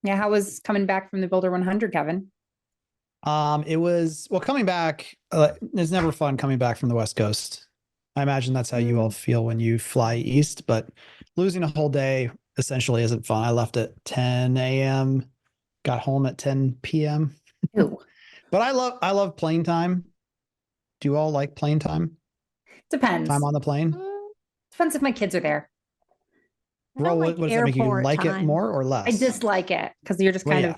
Yeah, how was coming back from the Boulder 100, Kevin? It was coming back. It's never fun coming back from the West Coast. I imagine that's how you all Mm. feel when you fly east, but losing a whole day essentially isn't fun. I left at 10 a.m., got home at 10 p.m. Ooh, But I love plane time. Do you all like plane time? Time depends. on the plane? Mm, Depends if my kids are there. I don't Well, what like does that make you airport like it time. more or I less? dislike it because you're just Well, kind of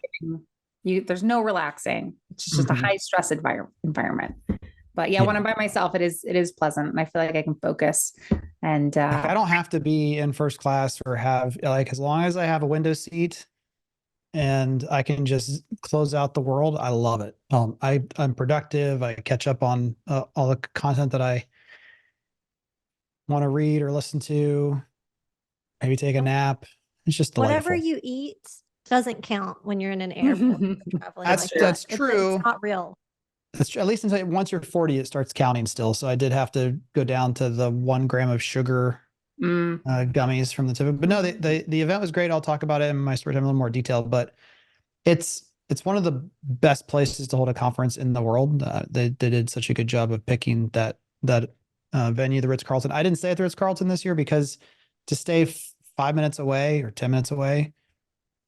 yeah. there's no relaxing. It's just a Mhm. high stress environment. But yeah, when Yeah. I'm by myself, it is pleasant and I feel like I can focus. And Like I don't have to be in first class or have like as long as I have a window seat and I can just close out the world. I love it. I'm productive. I catch up on all the content that I want to read or listen to. Maybe take a nap. It's just Whatever delightful. you eat doesn't count when you're in an airport traveling That's like that. that's It's true. not real. That's true. At least until once you're 40, it starts counting still. So I did have to go down to the 1 gram of sugar Mm, gummies from the tip. But no, the, Mm. the event was great. I'll talk about it in my story time in a little more detail. But it's one of the best places to hold a conference in the world. They did such a good job of picking that venue, the Ritz Carlton. I didn't stay at the Ritz Carlton this year because to stay 5 minutes away or 10 minutes away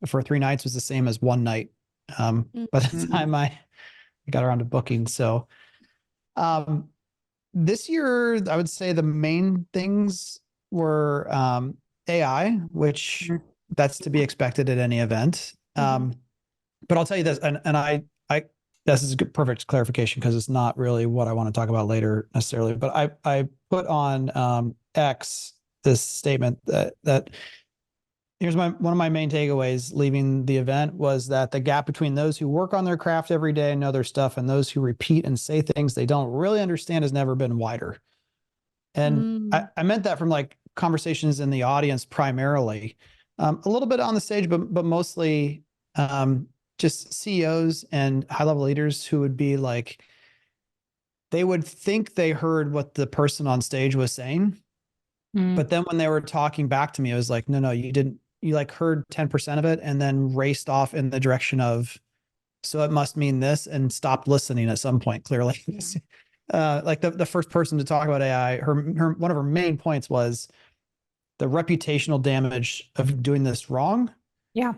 for 3 nights was the same as one night. By the mm, time I got around to booking, so um, this year I would say the main things were AI, which mm. that's to be expected at any event. Mhm. But I'll tell you this, and I this is a good, perfect clarification because it's not really what I want to talk about later necessarily. But I put on X this statement that here's one of my main takeaways leaving the event was that the gap between those who work on their craft every day and know their stuff and those who repeat and say things they don't really understand has never been wider. And Mm. I meant that from like conversations in the audience primarily, a little bit on the stage, but mostly um, just CEOs and high level leaders who would be like, they would think they heard what the person on stage was saying. Mm. But then when they were talking back to me, it was like, no, no, you didn't, you like heard 10% of it and then raced off in the direction of, so it must mean this and stopped listening at some point, clearly. Like the first person to talk about AI, her one of her main points was the reputational damage of doing this wrong Yeah.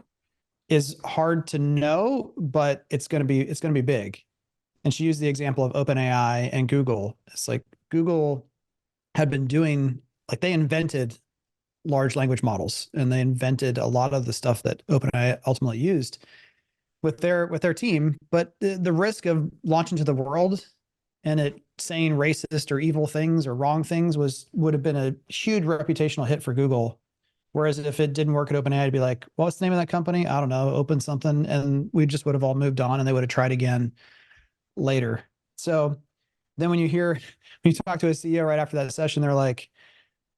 is hard to know, but it's going to be big. And she used the example of OpenAI and Google. It's like Google had been doing like they invented large language models and they invented a lot of the stuff that OpenAI ultimately used with their team. But the risk of launching to the world and it saying racist or evil things or wrong things would have been a huge reputational hit for Google. Whereas if it didn't work at OpenAI, it'd be like, well, what's the name of that company? I don't know, open something, and we just would have all moved on and they would have tried again later. So then when you talk to a CEO right after that session, they're like,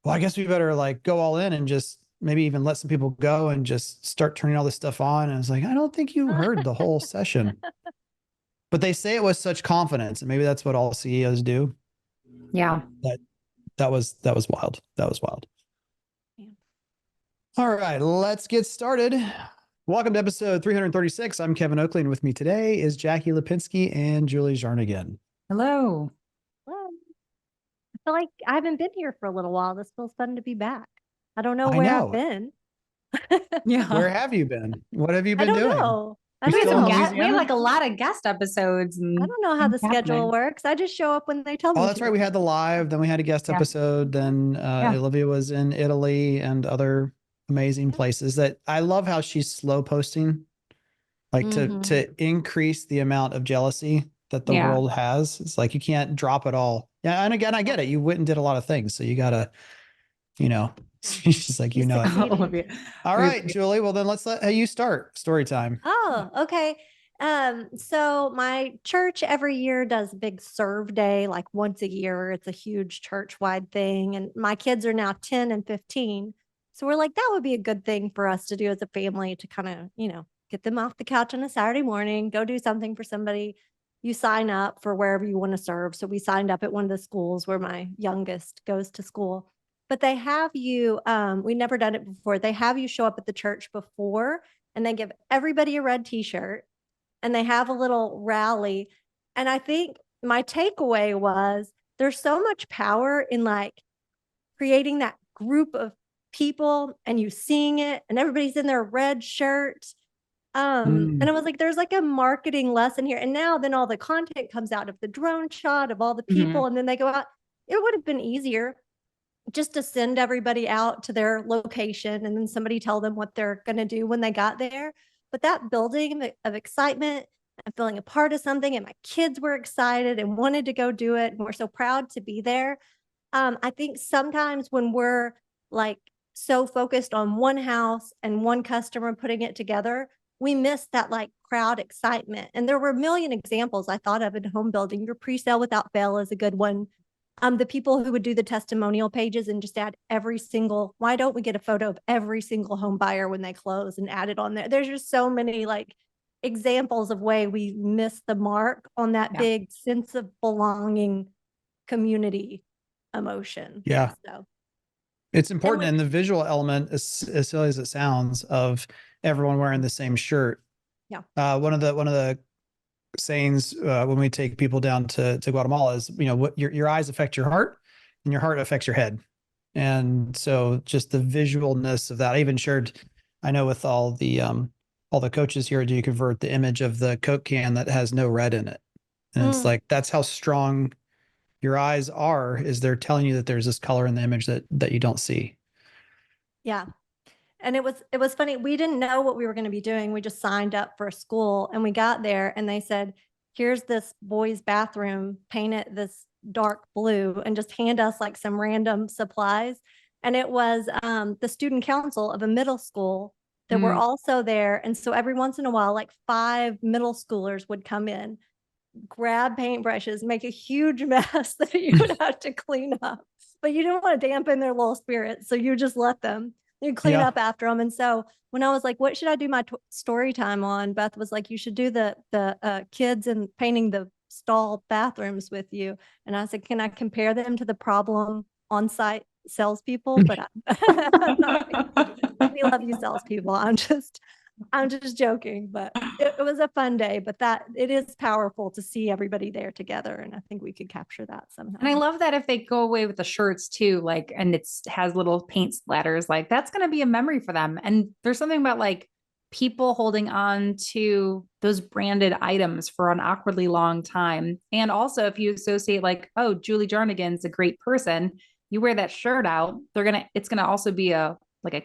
well, I guess we better like go all in and just maybe even let some people go and just start turning all this stuff on. And I was like, I don't think you heard the whole session. But they say it with such confidence, and maybe that's what all CEOs do. Yeah. That that was wild. That was wild. All right, let's get started. Welcome to episode 336. I'm Kevin Oakley, and with me today is Jackie Lipinski and Julie Jarnagin. Hello. Well, I feel like I haven't been here for a little while. This feels fun to be back. I don't know I where I've know. been. Yeah. Where have you been? What have you I been don't doing? know. I You We don't had still some in know. we had Louisiana? like a lot of guest episodes I and don't know how things the schedule happening. works. I just show up when they tell Oh, me that's right. to. We had the live, then we had a guest Yeah. episode, then Yeah. Olivia was in Italy and other amazing Yeah. places that I love how she's slow posting, like to Mm-hmm. to increase the amount of jealousy that the Yeah. world has. It's like you can't drop it all. Yeah, and again, I get it. You went and did a lot of things, so you gotta, you know, she's just like, She's you know it. succeeding. Olivia. All We right, Julie. Well, then let's let you start story time. Oh, okay. So my church every year does a big serve day, like once a year. It's a huge church-wide thing. And my kids are now 10 and 15. So we're like, that would be a good thing for us to do as a family to kind of, get them off the couch on a Saturday morning, go do something for somebody. You sign up for wherever you want to serve. So we signed up at one of the schools where my youngest goes to school. But they have you, we never done it before. They have you show up at the church before and they give everybody a red t-shirt and they have a little rally. And I think my takeaway was there's so much power in like creating that group of people and you seeing it and everybody's in their red shirts. And I was like, there's like a marketing lesson here. And now then all the content comes out of the drone shot of all the people, and then they go out. It would have been easier just to send everybody out to their location and then somebody tell them what they're going to do when they got there. But that building of excitement and feeling a part of something, and my kids were excited and wanted to go do it, and we're so proud to be there. I think sometimes when we're like so focused on one house and one customer putting it together, we miss that like crowd excitement. And there were a million examples I thought of in home building. Your pre-sale without fail is a good one. The people who would do the testimonial pages and just add every single, why don't we get a photo of every single home buyer when they close and add it on there? There's just so many like examples of way we miss the mark on that big sense of belonging community emotion. Yeah. So it's important. And the visual element, as silly as it sounds, of everyone wearing the same shirt. Yeah. One of the sayings when we take people down to Guatemala is, what your eyes affect your heart and your heart affects your head. And so just the visualness of that, I even shared, I know with all the coaches here, do you convert the image of the Coke can that has no red in it? And it's like, that's how strong your eyes are, is they're telling you that there's this color in the image that you don't see. Yeah. And it was funny. We didn't know what we were going to be doing. We just signed up for a school and we got there and they said, here's this boys' bathroom, paint it this dark blue, and just hand us like some random supplies. And it was the student council of a middle school that were also there. And so every once in a while, like 5 middle schoolers would come in, grab paintbrushes, make a huge mess that you would have to clean up. But you didn't want to dampen their little spirits. So you just let them. You clean up after them. And so when I was like, what should I do my story time on? Beth was like, you should do the kids and painting the stall bathrooms with you. And I said, can I compare them to the problem on-site salespeople? But I'm not, we love you salespeople. I'm just joking, but it was a fun day, but that it is powerful to see everybody there together. And I think we could capture that somehow. And I love that if they go away with the shirts too, like, and has little paint splatters, like that's going to be a memory for them. And there's something about like people holding on to those branded items for an awkwardly long time. And also if you associate like, oh, Julie Jarnagin's a great person, you wear that shirt out, it's going to also be a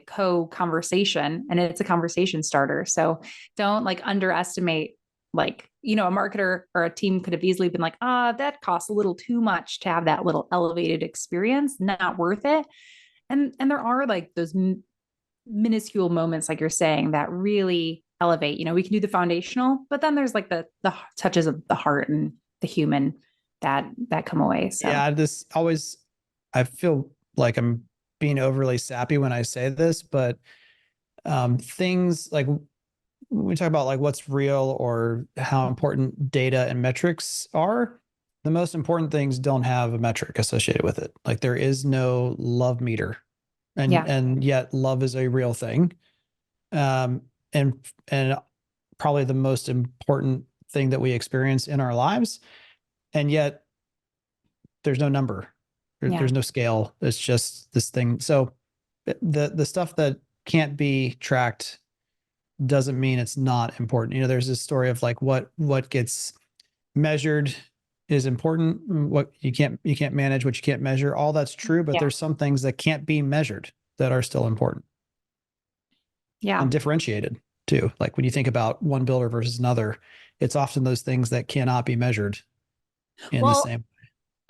co-conversation, and it's a conversation starter. So don't like underestimate, like, a marketer or a team could have easily been like, that costs a little too much to have that little elevated experience, not worth it. And there are like those minuscule moments, like you're saying, that really elevate. We can do the foundational, but then there's like the touches of the heart and the human that come away. So yeah, I feel like I'm being overly sappy when I say this, but things like when we talk about like what's real or how important data and metrics are, the most important things don't have a metric associated with it. Like there is no love meter, and yet love is a real thing. And probably the most important thing that we experience in our lives. And yet there's no number. There's no scale. It's just this thing. So the stuff that can't be tracked doesn't mean it's not important. There's this story of like what gets measured is important. What you can't manage, what you can't measure. All that's true, but there's some things that can't be measured that are still important. Yeah. And differentiated too. Like when you think about one builder versus another, it's often those things that cannot be measured in the same.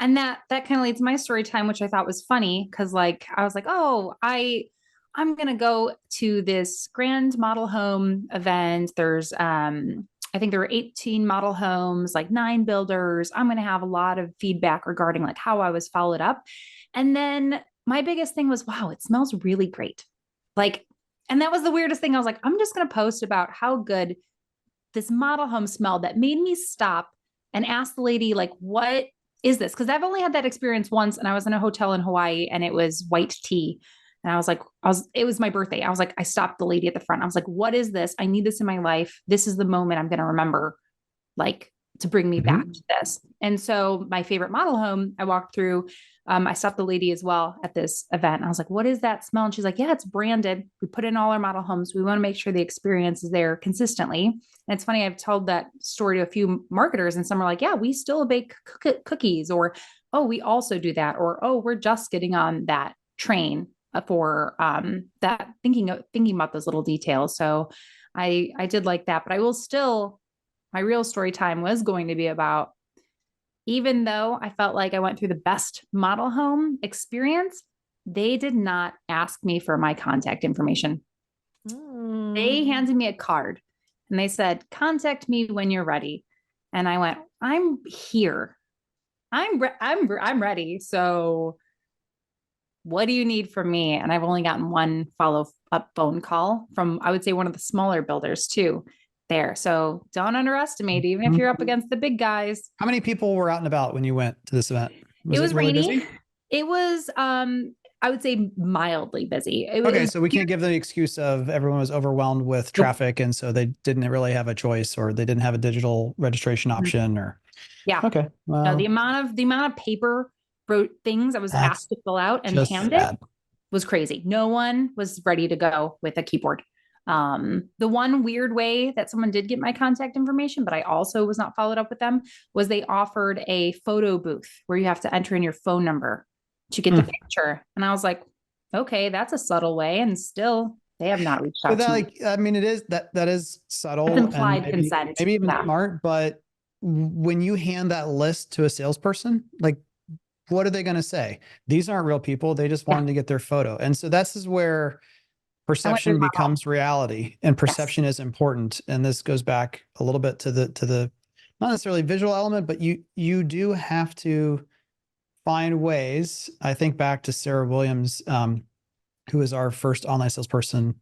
And that kind of leads to my story time, which I thought was funny because like I was like, oh, I'm gonna go to this grand model home event. There's I think there were 18 model homes, like 9 builders. I'm gonna have a lot of feedback regarding like how I was followed up. And then my biggest thing was, wow, it smells really great. Like, and that was the weirdest thing. I was like, I'm just gonna post about how good this model home smelled that made me stop and ask the lady, like, what is this? Because I've only had that experience once, and I was in a hotel in Hawaii and it was white tea. And I was like, it was my birthday. I was like, I stopped the lady at the front. I was like, what is this? I need this in my life. This is the moment I'm going to remember, like, to bring me back to this. And so my favorite model home, I walked through, I stopped the lady as well at this event. I was like, what is that smell? And she's like, yeah, it's branded. We put in all our model homes. We want to make sure the experience is there consistently. And it's funny, I've told that story to a few marketers, and some are like, yeah, we still bake cookies, or, oh, we also do that, or, oh, we're just getting on that train for that, thinking about those little details. So I did like that, but I will still, my real story time was going to be about, even though I felt like I went through the best model home experience, they did not ask me for my contact information. They handed me a card and they said, contact me when you're ready. And I went, I'm here. I'm ready. So what do you need from me? And I've only gotten one follow-up phone call from, I would say, one of the smaller builders too there. So don't underestimate, even if you're up against the big guys. How many people were out and about when you went to this event? It was really rainy. busy? It was, I would say, mildly busy. Okay, so we can't give the excuse of everyone was overwhelmed with traffic, and so they didn't really have a choice, or they didn't have a digital registration option, or yeah. Okay. Well, no, the amount of paper wrote things I was asked to fill out and hand it was crazy. No one was ready to go with a keyboard. The one weird way that someone did get my contact information, but I also was not followed up with them, was they offered a photo booth where you have to enter in your phone number to get the picture. And I was like, okay, that's a subtle way. And still, they have not reached out to me. I mean, it is that is subtle. That's implied and consent. Maybe even smart, but when you hand that list to a salesperson, like, what are they going to say? These aren't real people. They just wanted to get their photo. And so this is where perception becomes reality, and perception is important. And this goes back a little bit to the not necessarily visual element, but you do have to find ways. I think back to Sarah Williams, who was our first online salesperson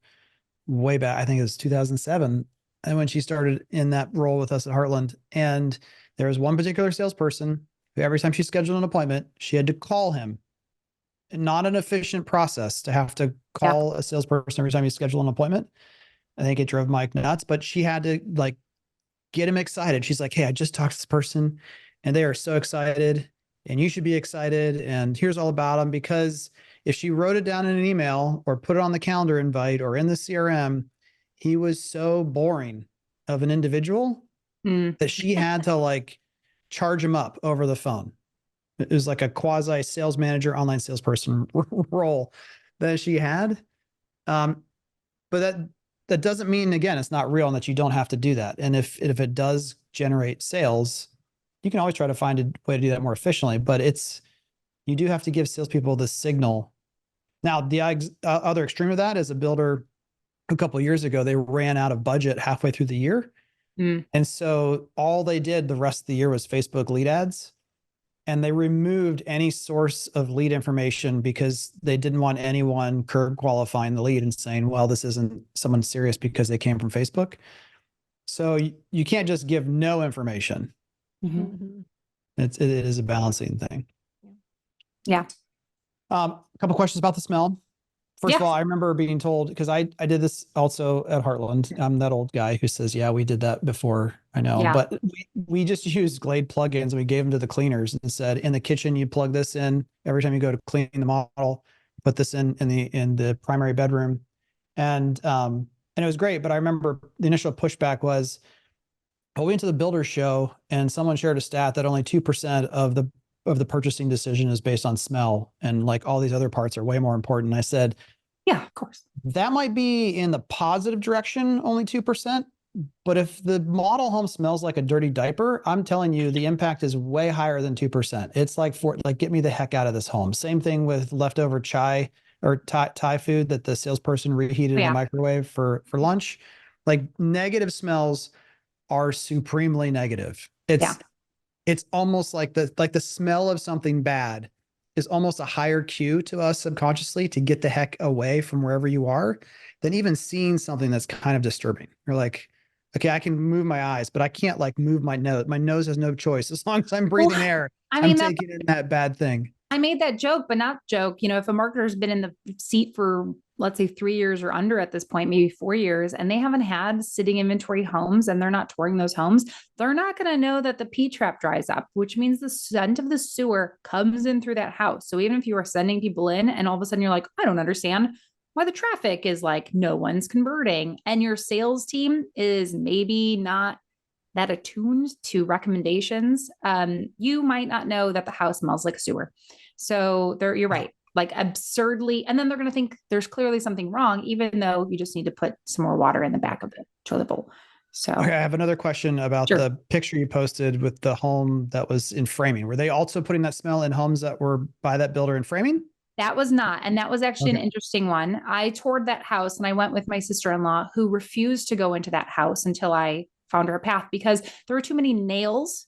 way back. I think it was 2007. And when she started in that role with us at Heartland, and there was one particular salesperson who every time she scheduled an appointment, she had to call him. Not an efficient process to have to call a salesperson every time you schedule an appointment. I think it drove Mike nuts, but she had to like get him excited. She's like, hey, I just talked to this person and they are so excited, and you should be excited. And here's all about them. Because if she wrote it down in an email or put it on the calendar invite or in the CRM, he was so boring of an individual that she had to like charge him up over the phone. It was like a quasi sales manager, online salesperson role that she had. But that doesn't mean, again, it's not real and that you don't have to do that. And if it does generate sales, you can always try to find a way to do that more efficiently, but you do have to give salespeople the signal. Now, the other extreme of that is a builder a couple of years ago, they ran out of budget halfway through the year. And so all they did the rest of the year was Facebook lead ads. And they removed any source of lead information because they didn't want anyone curb qualifying the lead and saying, well, this isn't someone serious because they came from Facebook. So you can't just give no information. It is a balancing thing. Yeah. A couple questions about the smell. First of all, I remember being told, because I did this also at Heartland. I'm that old guy who says, yeah, we did that before. I know, but we just used Glade plugins and we gave them to the cleaners and said, in the kitchen, you plug this in every time you go to clean the model, put this in the primary bedroom. And it was great. But I remember the initial pushback was, we went to the builder show and someone shared a stat that only 2% of the purchasing decision is based on smell, and like all these other parts are way more important. And I said, yeah, of course. That might be in the positive direction, only 2%. But if the model home smells like a dirty diaper, I'm telling you, the impact is way higher than 2%. It's like, get me the heck out of this home. Same thing with leftover chai or Thai food that the salesperson reheated in the microwave for lunch. Like, negative smells are supremely negative. It's almost like the smell of something bad is almost a higher cue to us subconsciously to get the heck away from wherever you are than even seeing something that's kind of disturbing. You're like, okay, I can move my eyes, but I can't like move my nose. My nose has no choice. As long as I'm breathing air, I'm taking in that bad thing. I made that joke, but not joke. You know, if a marketer's been in the seat for, let's say, 3 years or under at this point, maybe 4 years, and they haven't had sitting inventory homes and they're not touring those homes, they're not going to know that the P trap dries up, which means the scent of the sewer comes in through that house. So even if you are sending people in and all of a sudden you're like, I don't understand why the traffic is like no one's converting, and your sales team is maybe not that attuned to recommendations, you might not know that the house smells like a sewer. So there, you're right, like absurdly, and then they're going to think there's clearly something wrong, even though you just need to put some more water in the back of the toilet bowl. So Okay, I have another question about sure. the picture you posted with the home that was in framing. Were they also putting that smell in homes that were by that builder in framing? That was not. And that was actually an Okay. interesting one. I toured that house and I went with my sister-in-law, who refused to go into that house until I found her a path, because there were too many nails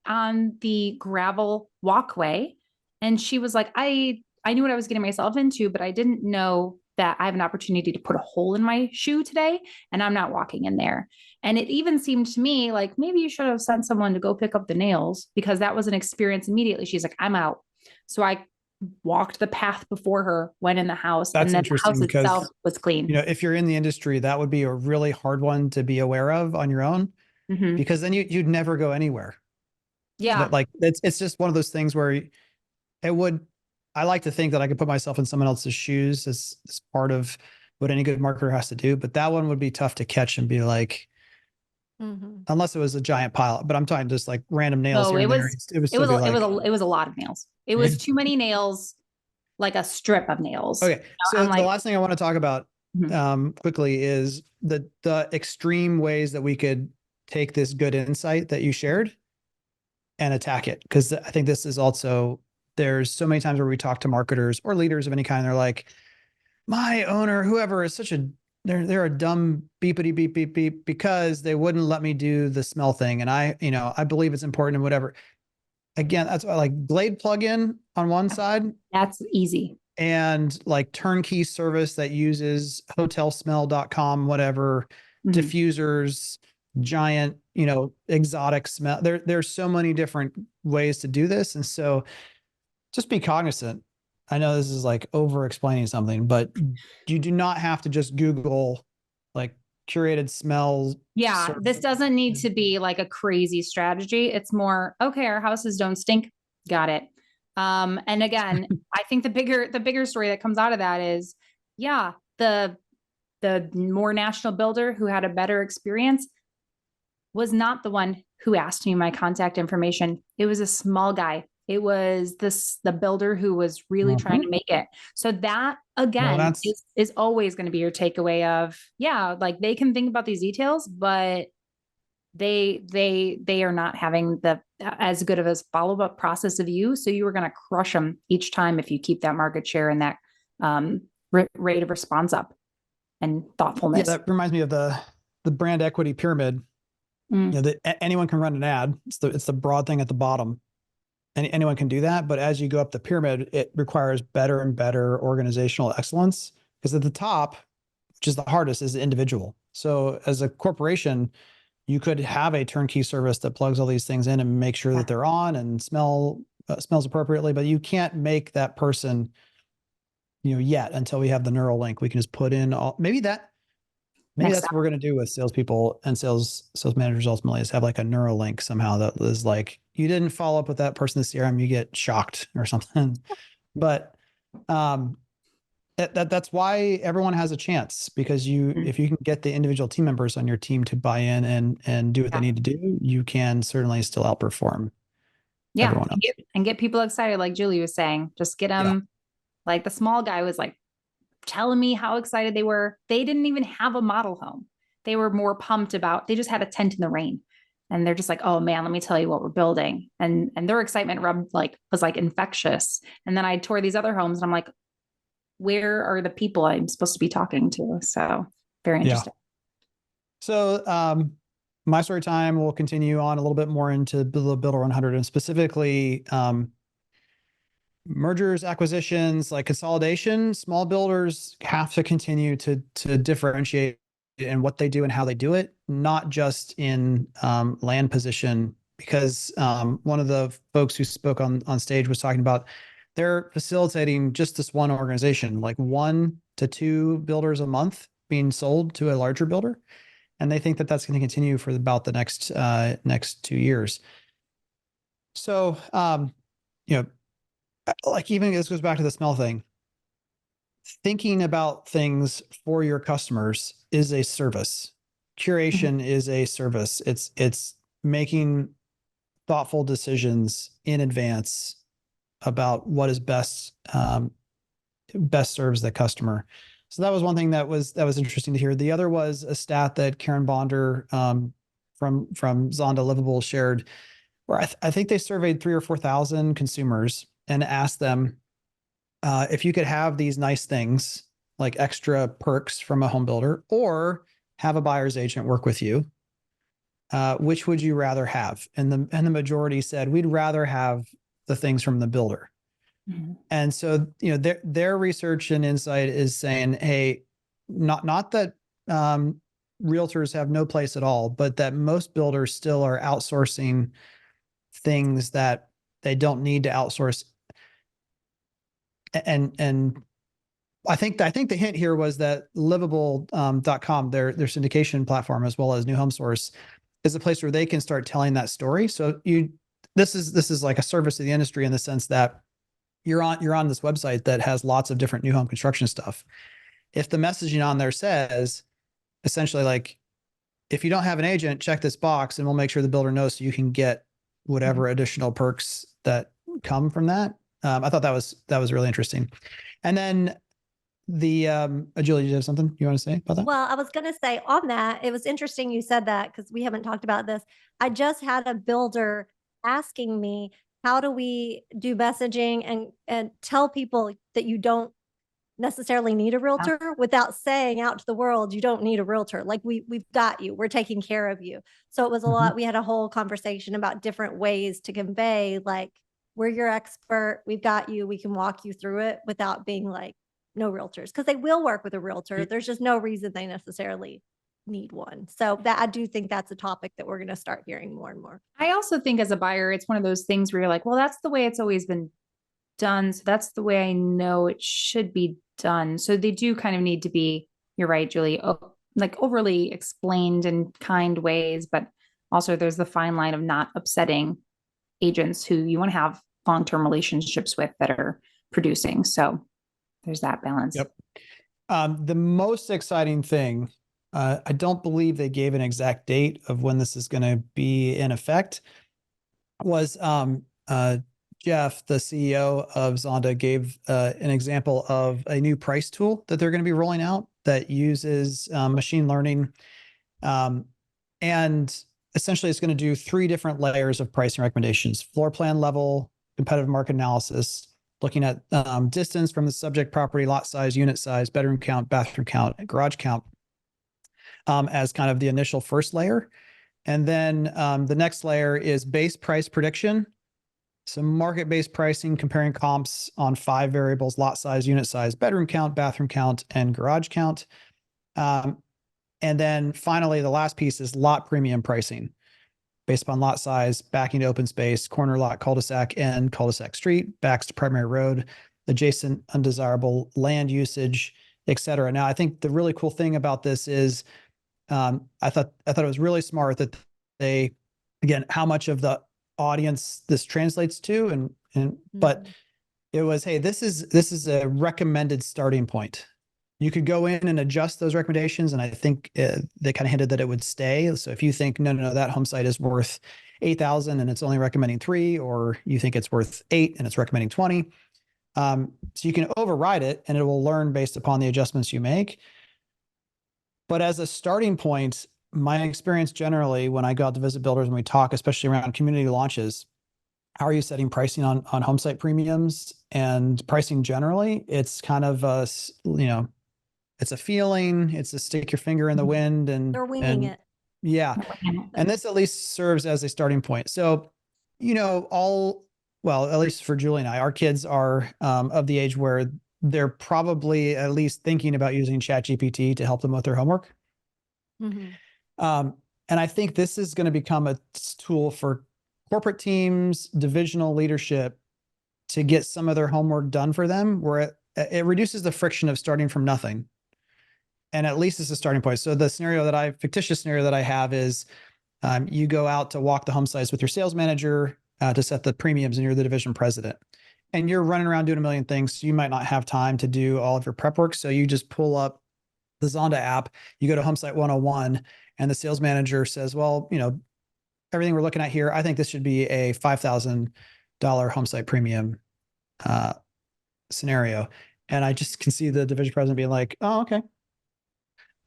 on the gravel walkway. And she was like, I knew what I was getting myself into, but I didn't know that I have an opportunity to put a hole in my shoe today and I'm not walking in there. And it even seemed to me like maybe you should have sent someone to go pick up the nails, because that was an experience immediately. She's like, I'm out. So I walked the path before her, went in the house, and That's then the house interesting itself because, was clean. if you're in the industry, that would be a really hard one to be aware of on your own, Mm-hmm. because then you'd never go anywhere. Yeah. That, like, it's just one of those things where it would, I like to think that I could put myself in someone else's shoes as part of what any good marketer has to do. But that one would be tough to catch and be like, unless it was a giant pile, but I'm talking just like random nails No, here and there. It would still be like, it was a lot of nails. It was too many nails, like a strip of nails. okay. So I'm the like, last thing I want to talk about quickly is the extreme ways that we could take this good insight that you shared and attack it. Because I think this is also, there's so many times where we talk to marketers or leaders of any kind. They're like, my owner, whoever, is such a, they're a dumb beepity beep beep beep because they wouldn't let me do the smell thing. And I believe it's important and whatever. Again, that's why, like, Glade plugin on one side that's easy. and like turnkey service that uses hotelsmell.com, whatever, diffusers, giant, exotic smell. There's so many different ways to do this. And so just be cognizant. I know this is like over explaining something, but you do not have to just Google like curated smells. Yeah, this doesn't need to be like a crazy strategy. It's more, okay, our houses don't stink. Got it. And again, I think the bigger story that comes out of that is, yeah, the more national builder who had a better experience was not the one who asked me my contact information. It was a small guy. It was the builder who was really trying to make it. So that Well, again is always going to be your takeaway of, yeah, like they can think about these details, but they are not having the as good of a follow-up process of you. So you are going to crush them each time if you keep that market share and that rate of response up and thoughtfulness. that reminds me of the brand equity pyramid. Anyone can run an ad. It's the broad thing at the bottom. And anyone can do that. But as you go up the pyramid, it requires better and better organizational excellence, because at the top, which is the hardest, is the individual. So as a corporation, you could have a turnkey service that plugs all these things in and make sure that they're on and smells appropriately, but you can't make that person, yet, until we have the neural link. We can just put in maybe that's what we're going to do with salespeople and sales managers ultimately, is have like a neural link somehow that is like, you didn't follow up with that person in the CRM, you get shocked or something. But that's why everyone has a chance, because if you can get the individual team members on your team to buy in and do what they need to do, you can certainly still outperform everyone else. And get people excited, like Julie was saying. Just get them. Like the small guy was like telling me how excited they were. They didn't even have a model home. They were more pumped about, they just had a tent in the rain. And they're just like, oh man, let me tell you what we're building. And their excitement was like infectious. And then I tore these other homes and I'm like, where are the people I'm supposed to be talking to? So very interesting. So my story time will continue on a little bit more into the Builder 100, and specifically mergers, acquisitions, like consolidation. Small builders have to continue to differentiate in what they do and how they do it, not just in land position. Because one of the folks who spoke on stage was talking about they're facilitating just this one organization, like 1 to 2 builders a month being sold to a larger builder. And they think that that's going to continue for about the next 2 years. So, you know, like even this goes back to the smell thing. Thinking about things for your customers is a service. Curation is a service. It's making thoughtful decisions in advance about what is best serves the customer. So that was one thing that was interesting to hear. The other was a stat that Karen Bonder from Zonda Livable shared, where I think they surveyed 3,000 or 4,000 consumers and asked them if you could have these nice things like extra perks from a home builder or have a buyer's agent work with you, which would you rather have? And the majority said we'd rather have the things from the builder. Mm-hmm. And so, you know, their research and insight is saying, hey, not that realtors have no place at all, but that most builders still are outsourcing things that they don't need to outsource. And I think the hint here was that livable.com, their syndication platform, as well as New Home Source, is a place where they can start telling that story. So this is like a service to the industry in the sense that you're on this website that has lots of different new home construction stuff. If the messaging on there says essentially like, if you don't have an agent, check this box and we'll make sure the builder knows so you can get whatever additional perks that come from that. I thought that was really interesting. And then Julie, you have something you want to say about that? Well, I was going to say on that, it was interesting you said that because we haven't talked about this. I just had a builder asking me, how do we do messaging and tell people that you don't necessarily need a realtor without saying out to the world, you don't need a realtor. Like we've got you, we're taking care of you. So it was a lot. We had a whole conversation about different ways to convey, like, we're your expert, we've got you, we can walk you through it without being like, no realtors, because they will work with a realtor. There's just no reason they necessarily need one. So that I do think that's a topic that we're going to start hearing more and more. I also think as a buyer, it's one of those things where you're like, well, that's the way it's always been done. So that's the way I know it should be done. So they do kind of need to be, you're right, Julie, like overly explained in kind ways, but also there's the fine line of not upsetting agents who you want to have long-term relationships with that are producing. So there's that balance. Yep. The most exciting thing, I don't believe they gave an exact date of when this is going to be in effect, was Jeff, the CEO of Zonda, gave an example of a new price tool that they're going to be rolling out that uses machine learning. And essentially it's going to do 3 different layers of pricing recommendations: floor plan level, competitive market analysis, looking at distance from the subject property, lot size, unit size, bedroom count, bathroom count, and garage count as kind of the initial first layer. And then the next layer is base price prediction. So market-based pricing, comparing comps on 5 variables: lot size, unit size, bedroom count, bathroom count, and garage count. And then finally, the last piece is lot premium pricing, based upon lot size, backing to open space, corner lot, cul-de-sac, and cul-de-sac street, backs to primary road, adjacent undesirable land usage, et cetera. Now, I think the really cool thing about this is I thought it was really smart that they, again, how much of the audience this translates to, but it was, hey, this is a recommended starting point. You could go in and adjust those recommendations, and I think they kind of hinted that it would stay. So if you think no, that home site is worth 8,000 and it's only recommending 3, or you think it's worth 8 and it's recommending 20, so you can override it and it will learn based upon the adjustments you make. But as a starting point, my experience generally when I go out to visit builders and we talk, especially around community launches, how are you setting pricing on home site premiums and pricing generally? It's kind of a, it's a feeling, it's a stick your finger in the wind, and they're winging it. Yeah. And this at least serves as a starting point. So, at least for Julie and I, our kids are of the age where they're probably at least thinking about using ChatGPT to help them with their homework. And I think this is going to become a tool for corporate teams, divisional leadership to get some of their homework done for them, where it reduces the friction of starting from nothing. And at least it's a starting point. So the fictitious scenario that I have is you go out to walk the home sites with your sales manager to set the premiums, and you're the division president. And you're running around doing a million things. So you might not have time to do all of your prep work. So you just pull up the Zonda app, you go to Home Site 101, and the sales manager says, well, everything we're looking at here, I think this should be a $5,000 home site premium scenario. And I just can see the division president being like, oh, okay.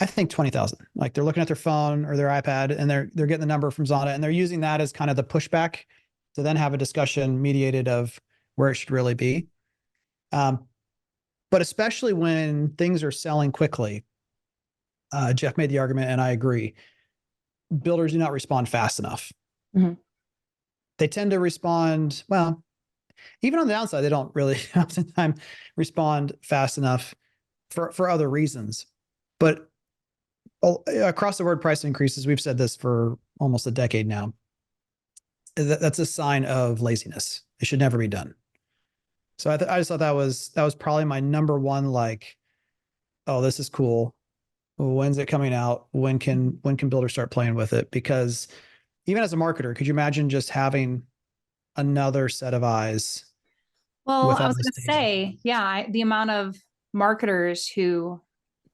I think 20,000. Like they're looking at their phone or their iPad, and they're getting the number from Zonda, and they're using that as kind of the pushback to then have a discussion mediated of where it should really be. But especially when things are selling quickly, Jeff made the argument, and I agree. Builders do not respond fast enough. Mm-hmm. They tend to respond, well, even on the downside, they don't really oftentimes respond fast enough for other reasons. But across the board price increases, we've said this for almost a decade now. That's a sign of laziness. It should never be done. So I just thought that was probably my number one, like, oh, this is cool. When's it coming out? When can builders start playing with it? Because even as a marketer, could you imagine just having another set of eyes? Well, with I all was this going to data? say, yeah, the amount of marketers who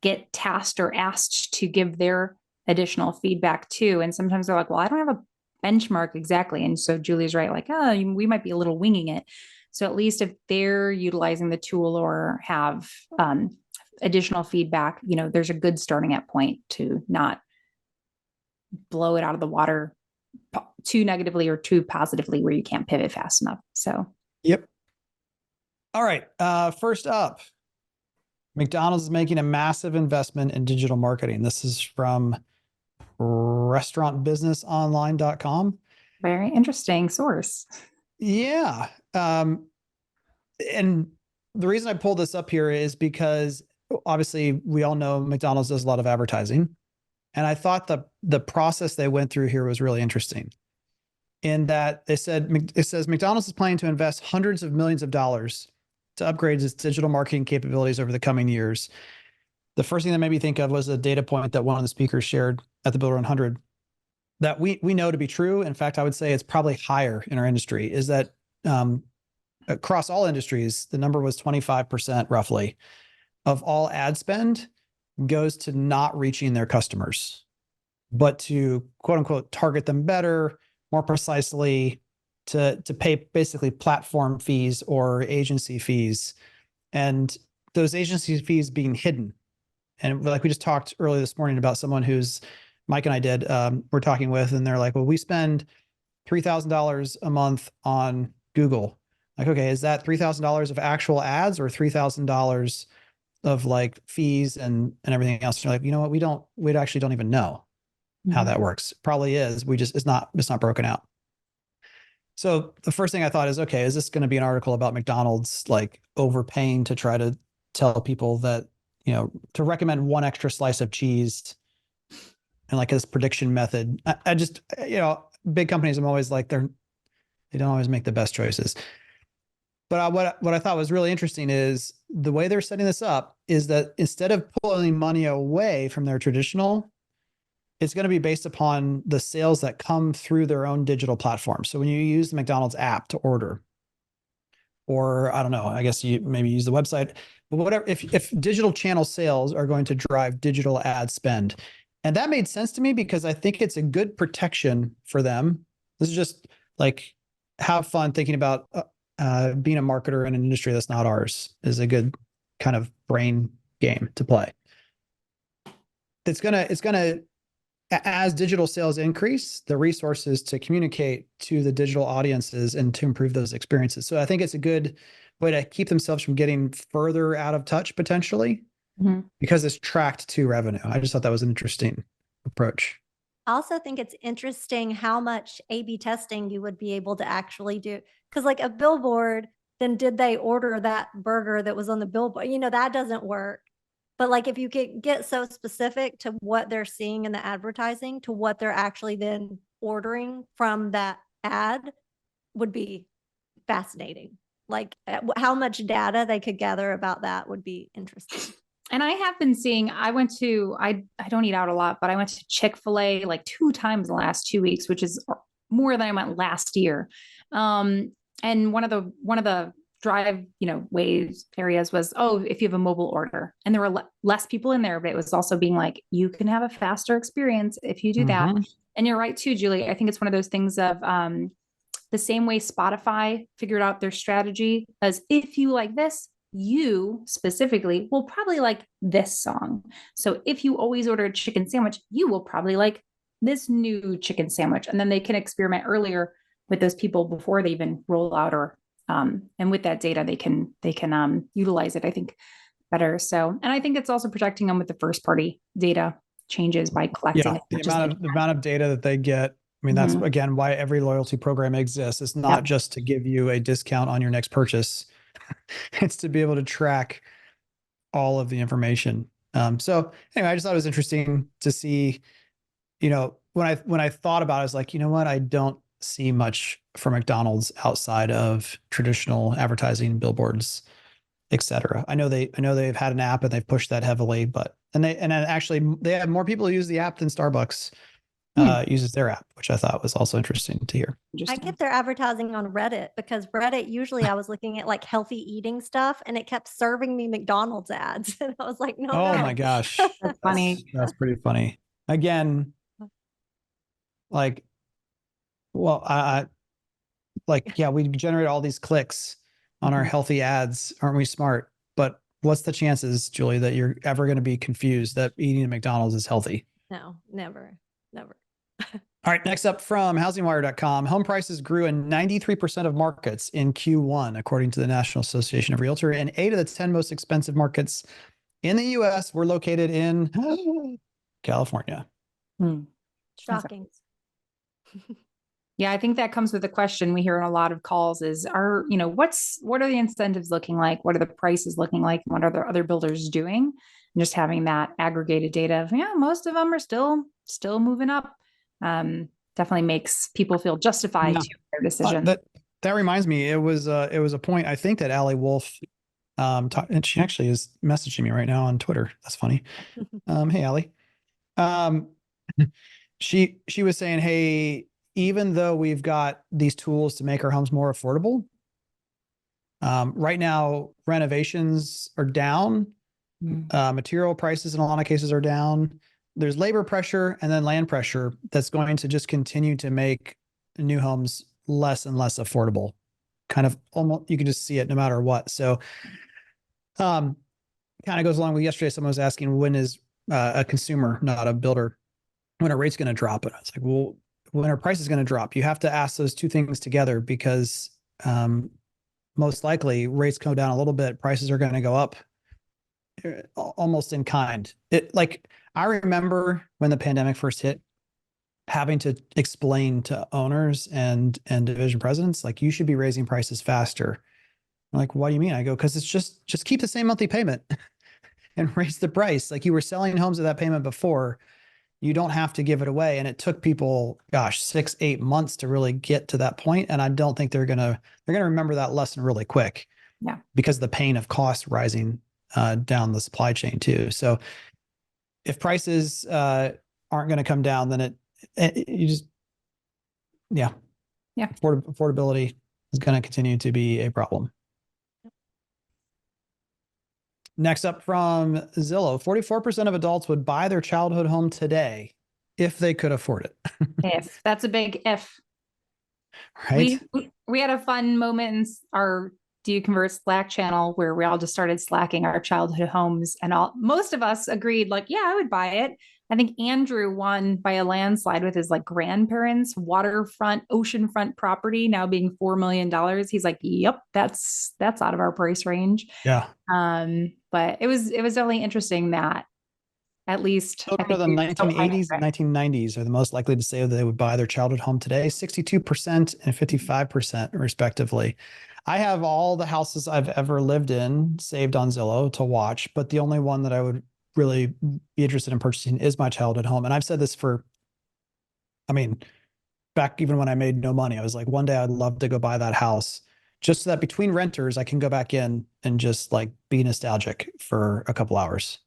get tasked or asked to give their additional feedback too. And sometimes they're like, well, I don't have a benchmark exactly. And so Julie's right, like, oh, we might be a little winging it. So at least if they're utilizing the tool or have additional feedback, there's a good starting at point to not blow it out of the water too negatively or too positively where you can't pivot fast enough. So, yep. All right. First up, McDonald's is making a massive investment in digital marketing. This is from restaurantbusinessonline.com. Very interesting source. Yeah. And the reason I pulled this up here is because obviously we all know McDonald's does a lot of advertising. And I thought the process they went through here was really interesting, in that it says McDonald's is planning to invest hundreds of millions of dollars to upgrade its digital marketing capabilities over the coming years. The first thing that made me think of was a data point that one of the speakers shared at the Builder 100 that we know to be true. In fact, I would say it's probably higher in our industry, is that across all industries, the number was 25% roughly of all ad spend goes to not reaching their customers, but to quote unquote target them better, more precisely, to pay basically platform fees or agency fees, and those agency fees being hidden. And like we just talked earlier this morning about someone who's Mike and I did, we're talking with, and they're like, well, we spend $3,000 a month on Google. Like, okay, is that $3,000 of actual ads or $3,000 of like fees and everything else? And you're like, you know what? We actually don't even know how that works. Probably is. It's not broken out. So the first thing I thought is, okay, is this going to be an article about McDonald's like overpaying to try to tell people that, to recommend one extra slice of cheese and like this prediction method? I just, big companies, I'm always like, they don't always make the best choices. But what I thought was really interesting is the way they're setting this up is that instead of pulling money away from their traditional, it's going to be based upon the sales that come through their own digital platform. So when you use the McDonald's app to order, or I don't know, I guess you maybe use the website, but whatever, if digital channel sales are going to drive digital ad spend. And that made sense to me because I think it's a good protection for them. This is just like, have fun thinking about being a marketer in an industry that's not ours is a good kind of brain game to play. It's gonna, as digital sales increase, the resources to communicate to the digital audiences and to improve those experiences. So I think it's a good way to keep themselves from getting further out of touch potentially, because it's tracked to revenue. I just thought that was an interesting approach. I also think it's interesting how much A/B testing you would be able to actually do. Because like a billboard, then did they order that burger that was on the billboard? That doesn't work. But like if you could get so specific to what they're seeing in the advertising to what they're actually then ordering from that ad would be fascinating. Like how much data they could gather about that would be interesting. And I have been seeing, I don't eat out a lot, but I went to Chick-fil-A like 2 times in the last 2 weeks, which is more than I went last year. And one of the drive, ways areas was, oh, if you have a mobile order, and there were less people in there, but it was also being like, you can have a faster experience if you do that. And you're right too, Julie. I think it's one of those things of, the same way Spotify figured out their strategy as if you like this, you specifically will probably like this song. So if you always order a chicken sandwich, you will probably like this new chicken sandwich. And then they can experiment earlier with those people before they even roll out, or and with that data, they can utilize it, I think, better. So, and I think it's also protecting them with the first party data changes by collecting the amount of data that they get. I mean, that's again why every loyalty program exists. It's not just to give you a discount on your next purchase. It's to be able to track all of the information. So anyway, I just thought it was interesting to see, when I thought about it, I was like, you know what? I don't see much for McDonald's outside of traditional advertising, billboards, et cetera. I know they've had an app and they've pushed that heavily, but actually they have more people who use the app than Starbucks uses their app, which I thought was also interesting to hear. I get their advertising on Reddit, because Reddit, usually I was looking at like healthy eating stuff and it kept serving me McDonald's ads. And I was like, no. My gosh. That's funny. That's pretty funny. Again, like, well, we generate all these clicks on our healthy ads. Aren't we smart? But what's the chances, Julie, that you're ever going to be confused that eating at McDonald's is healthy? No, never. All right. Next up from housingwire.com, home prices grew in 93% of markets in Q1, according to the National Association of Realtors. And 8 of the 10 most expensive markets in the U.S. were located in California. Shocking. Yeah, I think that comes with the question we hear in a lot of calls is, what are the incentives looking like? What are the prices looking like? And what are the other builders doing? And just having that aggregated data of, most of them are still moving up. Definitely makes people feel justified to their decision. That reminds me, it was a point, I think, that Allie Wolf, and she actually is messaging me right now on Twitter. That's funny. Hey, Allie. She was saying, hey, even though we've got these tools to make our homes more affordable, right now renovations are down. Material prices in a lot of cases are down. There's labor pressure and then land pressure that's going to just continue to make new homes less and less affordable. Kind of almost, you can just see it no matter what. So, kind of goes along with yesterday. Someone was asking, when is a consumer, not a builder, when are rates going to drop? And I was like, well, when are prices going to drop? You have to ask those two things together, because most likely rates go down a little bit, prices are going to go up almost in kind. I remember when the pandemic first hit, having to explain to owners and division presidents, like, you should be raising prices faster. I'm like, what do you mean? I go, because it's just keep the same monthly payment and raise the price. Like, you were selling homes at that payment before. You don't have to give it away. And it took people, 6-8 months to really get to that point. And I don't think they're gonna remember that lesson really quick. Yeah. Because the pain of cost rising down the supply chain too. So if prices aren't going to come down, then affordability is going to continue to be a problem. Next up from Zillow, 44% of adults would buy their childhood home today if they could afford it. If that's a big if. Right. We had a fun moment in our Do You Convert Slack channel where we all just started slacking our childhood homes, and most of us agreed, like, yeah, I would buy it. I think Andrew won by a landslide with his grandparents' waterfront, oceanfront property now being $4 million. He's like, yep, that's out of our price range. Yeah. But it was definitely interesting that at least children of the 1980s and 1990s are the most likely to say that they would buy their childhood home today, 62% and 55% respectively. I have all the houses I've ever lived in saved on Zillow to watch, but the only one that I would really be interested in purchasing is my childhood home. And I've said this back even when I made no money, I was like, one day I'd love to go buy that house just so that between renters, I can go back in and just like be nostalgic for a couple hours.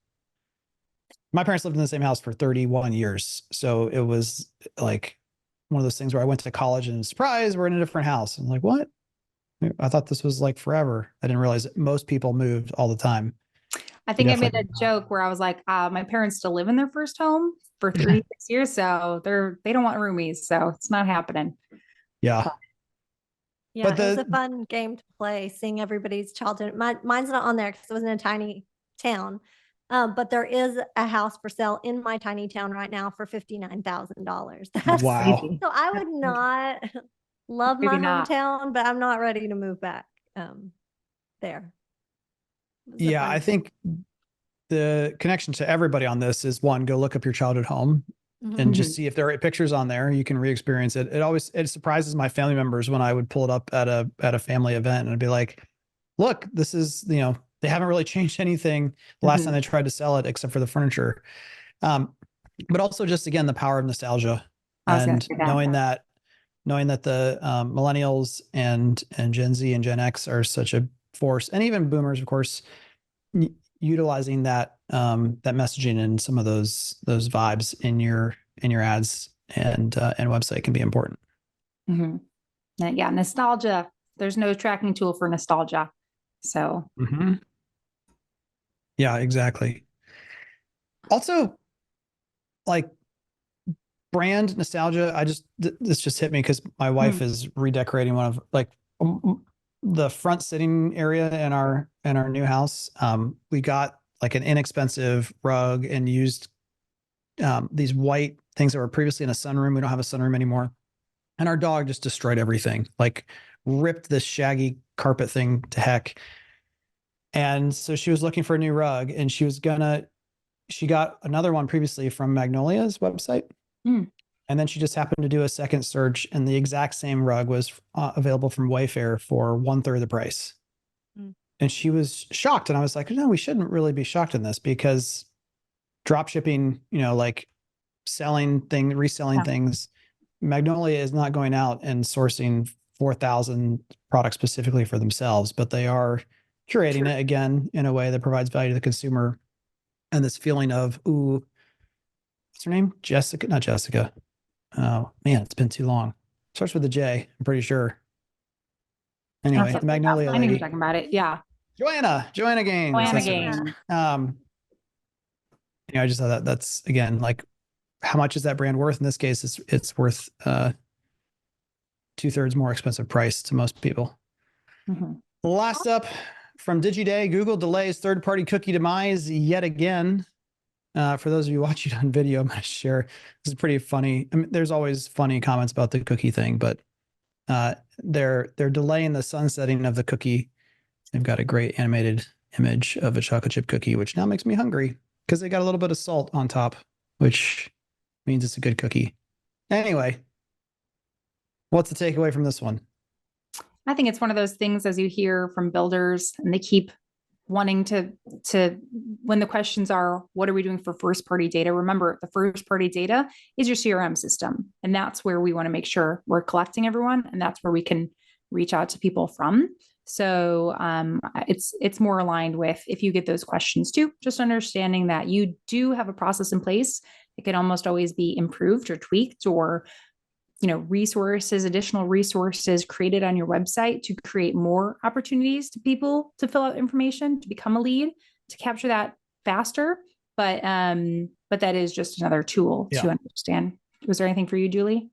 My parents lived in the same house for 31 years. So it was like one of those things where I went to college and surprise, we're in a different house. I'm like, what? I thought this was like forever. I didn't realize that most people moved all the time. I think I made a joke where I was like, my parents still live in their first home for 36 years. So they don't want roomies. So it's not happening. Yeah. Yeah, it was a fun game to play, seeing everybody's childhood. Mine's not on there because it was in a tiny town. But there is a house for sale in my tiny town right now for $59,000. Wow. Crazy. So I would not love my hometown, but I'm not ready to move back there. Yeah, I think the connection to everybody on this is one, go look up your childhood home and just see if there are pictures on there. You can re-experience it. It surprises my family members when I would pull it up at a family event and I'd be like, look, this is, you know, they haven't really changed anything the last time they tried to sell it except for the furniture. But also just, again, the power of nostalgia and knowing that the millennials and Gen Z and Gen X are such a force, and even boomers, of course, utilizing that messaging and some of those vibes in your ads and website can be important. Yeah, nostalgia. There's no tracking tool for nostalgia. So yeah, exactly. Also, like brand nostalgia, this just hit me because my wife is redecorating one of like the front sitting area in our new house. We got like an inexpensive rug and used these white things that were previously in a sunroom. We don't have a sunroom anymore. And our dog just destroyed everything, like ripped this shaggy carpet thing to heck. And so she was looking for a new rug and she got another one previously from Magnolia's website. And then she just happened to do a second search and the exact same rug was available from Wayfair for 1/3 the price. And she was shocked. And I was like, no, we shouldn't really be shocked in this because drop shipping, you know, like reselling things, Magnolia is not going out and sourcing 4,000 products specifically for themselves, but they are curating it again in a way that provides value to the consumer. And this feeling of, ooh, what's her name? Jessica, not Jessica. Oh man, it's been too long. Starts with a J, I'm pretty sure. Anyway, the Magnolia lady. You're talking about it. Yeah. Joanna Gaines. You know, I just thought that's again, like, how much is that brand worth? In this case, it's worth 2/3 more expensive price to most people. Last up from DigiDay, Google delays third-party cookie demise yet again. For those of you watching on video, I'm going to share. This is pretty funny. I mean, there's always funny comments about the cookie thing, but they're delaying the sunsetting of the cookie. They've got a great animated image of a chocolate chip cookie, which now makes me hungry because they got a little bit of salt on top, which means it's a good cookie. Anyway, what's the takeaway from this one? I think it's one of those things, as you hear from builders, and they keep wanting to when the questions are, what are we doing for first party data? Remember, the first party data is your CRM system. And that's where we want to make sure we're collecting everyone. And that's where we can reach out to people from. So it's more aligned with, if you get those questions too, just understanding that you do have a process in place. It can almost always be improved or tweaked, or additional resources created on your website to create more opportunities to people to fill out information, to become a lead, to capture that faster. But that is just another tool to understand. Was there anything for you, Julie?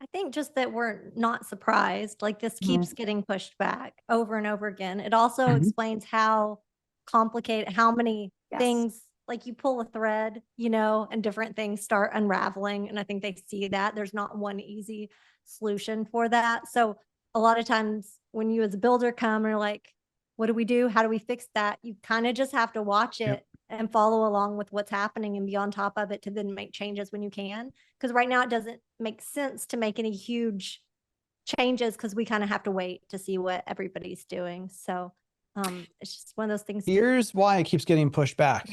I think just that we're not surprised. Like, this keeps getting pushed back over and over again. It also explains how complicated, how many things, like you pull a thread, and different things start unraveling. And I think they see that there's not one easy solution for that. So a lot of times when you as a builder come and are like, what do we do? How do we fix that? You kind of just have to watch it and follow along with what's happening and be on top of it to then make changes when you can. Because right now it doesn't make sense to make any huge changes because we kind of have to wait to see what everybody's doing. So it's just one of those things. Here's why it keeps getting pushed back.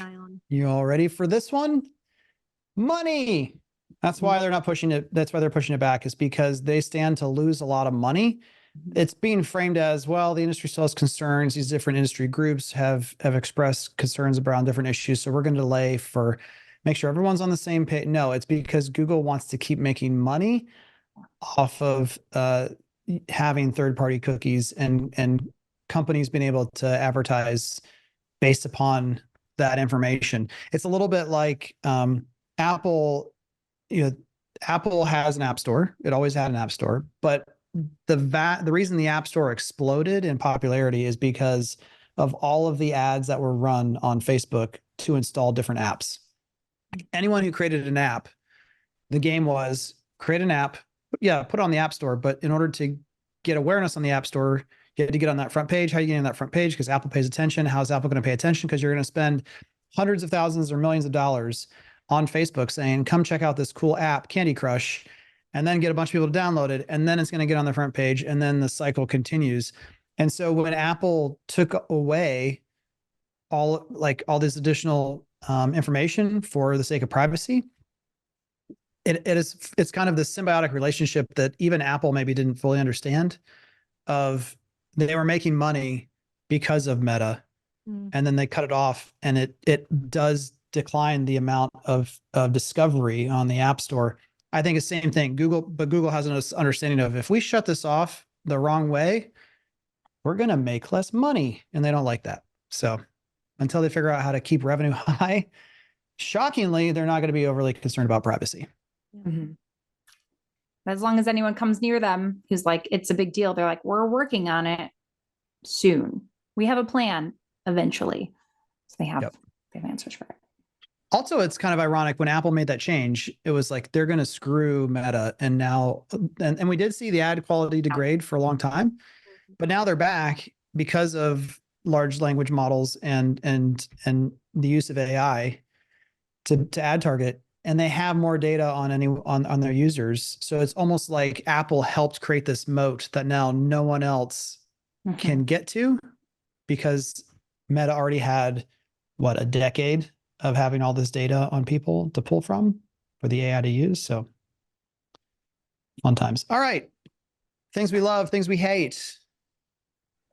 You all ready for this one? Money. That's why they're not pushing it. That's why they're pushing it back, is because they stand to lose a lot of money it's being framed as, well, the industry still has concerns. These different industry groups have expressed concerns around different issues. So we're going to delay for make sure everyone's on the same page. No, it's because Google wants to keep making money off of having third-party cookies and companies being able to advertise based upon that information. It's a little bit like Apple, Apple has an app store. It always had an app store, but the reason the app store exploded in popularity is because of all of the ads that were run on Facebook to install different apps. Anyone who created an app, the game was create an app, put it on the app store. But in order to get awareness on the app store, you had to get on that front page. How are you getting on that front page? Because Apple pays attention. How's Apple going to pay attention? Because you're going to spend hundreds of thousands or millions of dollars on Facebook saying, come check out this cool app, Candy Crush, and then get a bunch of people to download it. And then it's going to get on the front page. And then the cycle continues. And so when Apple took away all this additional information for the sake of privacy, it's kind of this symbiotic relationship that even Apple maybe didn't fully understand of they were making money because of Meta, and then they cut it off, and it does decline the amount of discovery on the App Store. I think it's the same thing. Google has an understanding of, if we shut this off the wrong way, we're going to make less money, and they don't like that. So until they figure out how to keep revenue high, shockingly, they're not going to be overly concerned about privacy. Mm-hmm. As long as anyone comes near them who's like, it's a big deal, they're like, we're working on it soon. We have a plan eventually. So they have answers for it. Also, it's kind of ironic when Apple made that change, it was like, they're going to screw Meta. And now, and we did see the ad quality degrade for a long time, but now they're back because of large language models and the use of AI to ad target. And they have more data on their users. So it's almost like Apple helped create this moat that now no one else can get to, because Meta already had a decade of having all this data on people to pull from for the AI to use. So fun times. All right. Things we love, things we hate.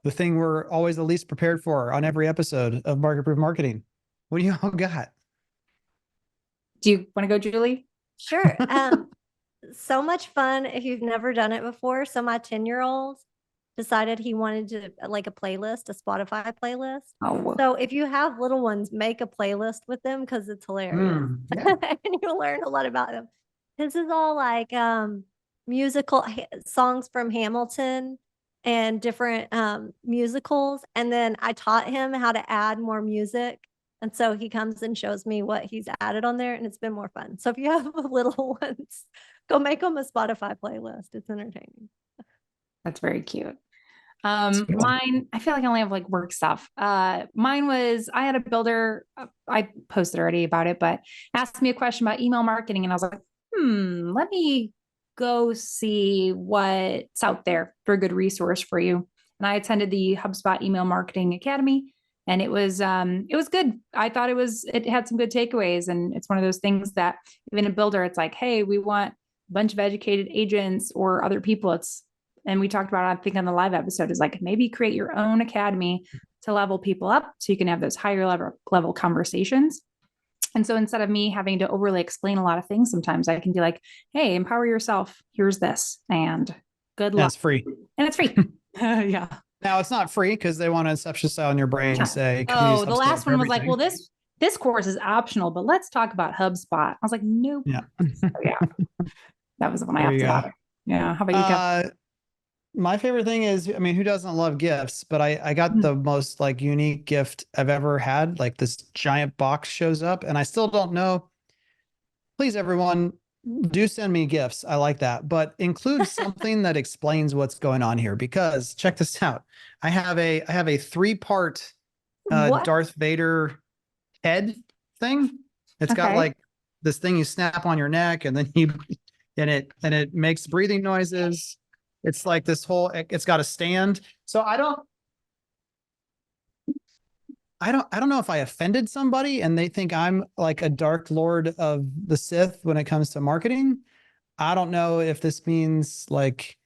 The thing we're always the least prepared for on every episode of Market Proof Marketing. What do you all got? Do you want to go, Julie? Sure. So much fun if you've never done it before. So my 10-year-old decided he wanted to like a playlist, a Spotify playlist. Oh, so if you have little ones, make a playlist with them because it's hilarious. And you'll learn a lot about them. This is all like musical songs from Hamilton and different musicals. And then I taught him how to add more music. And so he comes and shows me what he's added on there, and it's been more fun. So if you have little ones, go make them a Spotify playlist. It's entertaining. That's very cute. Mine, I feel like I only have like work stuff. Mine was, I had a builder, I posted already about it, but asked me a question about email marketing. And I was like, let me go see what's out there for a good resource for you. And I attended the HubSpot Email Marketing Academy. And it was good. I thought it had some good takeaways. And it's one of those things that even a builder, it's like, hey, we want a bunch of educated agents or other people. And we talked about, I think on the live episode, is like, maybe create your own academy to level people up so you can have those higher level conversations. And so instead of me having to overly explain a lot of things, sometimes I can be like, hey, empower yourself. Here's this, and good luck. That's free. And it's free. Yeah. Now it's not free because they want to Inception style in your brain and say, oh, the last one was like, well, this course is optional, but let's talk about HubSpot. I was like, nope. Yeah. So, yeah. That was the one I opted out. Yeah. How about you, Kev? My favorite thing is, I mean, who doesn't love gifts? But I got the most like unique gift I've ever had. Like this giant box shows up, and I still don't know. Please, everyone, do send me gifts. I like that, but include something that explains what's going on here, because check this out. I have a 3-part Darth Vader head thing. It's got like this thing you snap on your neck, and then it makes breathing noises. It's like this whole, it's got a stand. So I don't know if I offended somebody and they think I'm like a dark lord of the Sith when it comes to marketing. I don't know if this means like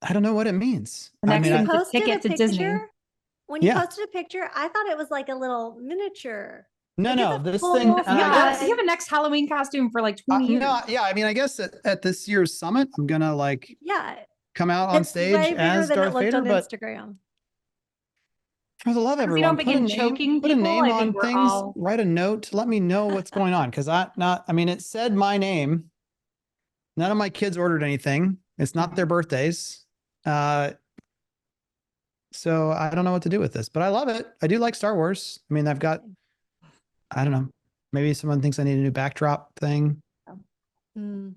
I don't know what it means. The I next mean, one- You the posted a ticket to Disney. picture. When you Yeah. posted a picture, I thought it was like a little miniature. no, Like, no, it's a this full thing, size. I guess, You have a next Halloween costume for like 20 years. no, yeah, I mean, I guess at this year's summit, I'm gonna like Yeah, come out on it's stage way bigger as than it Darth looked Vader, on but Instagram. for the love of If we everyone, don't begin choking put a people, name I think on we're things, all- write a note, let me know what's going on. Cause I mean, it said my name. None of my kids ordered anything. It's not their birthdays. So I don't know what to do with this, but I love it. I do like Star Wars. I mean, I don't know, maybe someone thinks I need a new backdrop thing. Mm.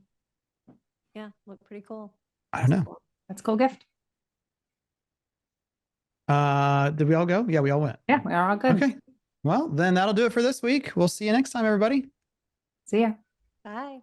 Yeah, look pretty cool. I don't know. That's a cool gift. Did we all go? Yeah, we all went. Yeah, we're all good. Okay. Well, then that'll do it for this week. We'll see you next time, everybody. See ya. Bye.